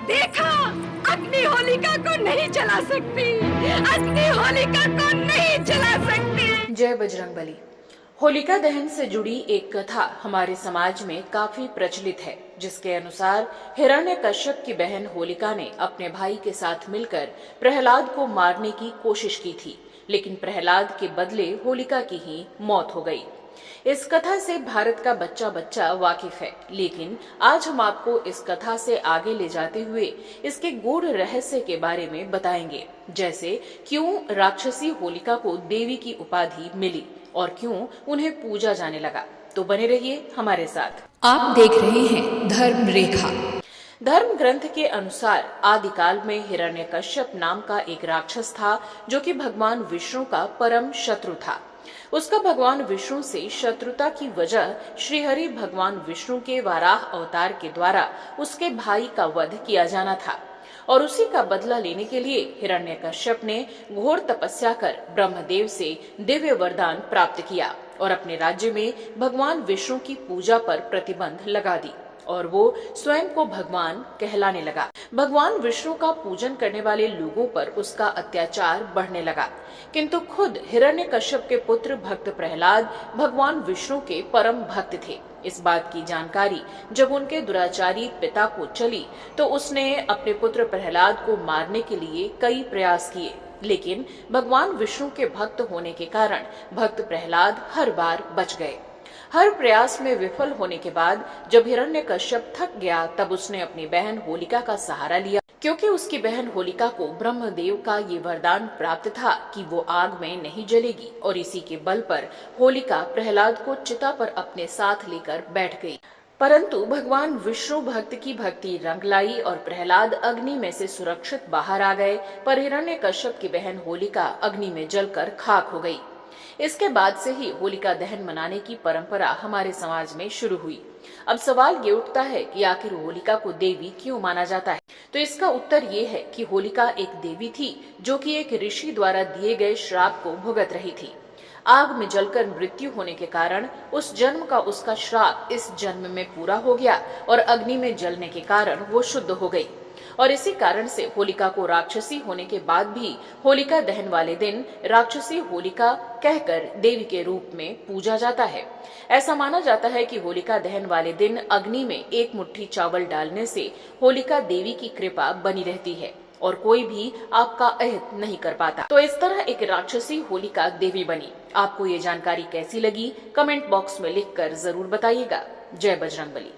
देखा, अग्नि होलिका को नहीं जला सकती, अग्नि होलिका को नहीं जला सकती। जय बजरंगबली। होलिका दहन से जुड़ी एक कथा हमारे समाज में काफी प्रचलित है, जिसके अनुसार हिरण्यकश्यप की बहन होलिका ने अपने भाई के साथ मिलकर प्रहलाद को मारने की कोशिश की थी, लेकिन प्रहलाद के बदले होलिका की ही मौत हो गई। इस कथा से भारत का बच्चा बच्चा वाकिफ है, लेकिन आज हम आपको इस कथा से आगे ले जाते हुए इसके गूढ़ रहस्य के बारे में बताएंगे, जैसे क्यों राक्षसी होलिका को देवी की उपाधि मिली और क्यों उन्हें पूजा जाने लगा। तो बने रहिए हमारे साथ। आप देख रहे हैं धर्म रेखा। धर्म ग्रंथ के अनुसार आदिकाल में हिरण्यकश्यप नाम का एक राक्षस था, जो कि भगवान विष्णु का परम शत्रु था। उसका भगवान विष्णु से शत्रुता की वजह श्रीहरि भगवान विष्णु के वाराह अवतार के द्वारा उसके भाई का वध किया जाना था, और उसी का बदला लेने के लिए हिरण्यकश्यप ने घोर तपस्या कर ब्रह्मदेव से दिव्य वरदान प्राप्त किया और अपने राज्य में भगवान विष्णु की पूजा पर प्रतिबंध लगा दी, और वो स्वयं को भगवान कहलाने लगा। भगवान विष्णु का पूजन करने वाले लोगों पर उसका अत्याचार बढ़ने लगा, किंतु खुद हिरण्यकश्यप के पुत्र भक्त प्रहलाद भगवान विष्णु के परम भक्त थे। इस बात की जानकारी जब उनके दुराचारी पिता को चली, तो उसने अपने पुत्र प्रहलाद को मारने के लिए कई प्रयास किए, लेकिन भगवान विष्णु के भक्त होने के कारण भक्त प्रहलाद हर बार बच गए। हर प्रयास में विफल होने के बाद जब हिरण्यकश्यप थक गया, तब उसने अपनी बहन होलिका का सहारा लिया, क्योंकि उसकी बहन होलिका को ब्रह्मदेव का ये वरदान प्राप्त था कि वो आग में नहीं जलेगी, और इसी के बल पर होलिका प्रहलाद को चिता पर अपने साथ लेकर बैठ गई। परंतु भगवान विष्णु भक्त की भक्ति रंग लाई और प्रहलाद अग्नि में से सुरक्षित बाहर आ गए, पर हिरण्यकश्यप की बहन होलिका अग्नि में जलकर खाक हो गई। इसके बाद से ही होलिका दहन मनाने की परंपरा हमारे समाज में शुरू हुई। अब सवाल ये उठता है कि आखिर होलिका को देवी क्यों माना जाता है? तो इसका उत्तर ये है कि होलिका एक देवी थी, जो कि एक ऋषि द्वारा दिए गए श्राप को भुगत रही थी। आग में जलकर मृत्यु होने के कारण उस जन्म का उसका श्राप इस जन्म में पूरा हो गया, और अग्नि में जलने के कारण वो शुद्ध हो गई, और इसी कारण से होलिका को राक्षसी होने के बाद भी होलिका दहन वाले दिन राक्षसी होलिका कहकर देवी के रूप में पूजा जाता है। ऐसा माना जाता है कि होलिका दहन वाले दिन अग्नि में एक मुट्ठी चावल डालने से होलिका देवी की कृपा बनी रहती है और कोई भी आपका अहित नहीं कर पाता। तो इस तरह एक राक्षसी होलिका देवी बनी। आपको ये जानकारी कैसी लगी, कमेंट बॉक्स में लिखकर जरूर बताइएगा। जय बजरंगबली।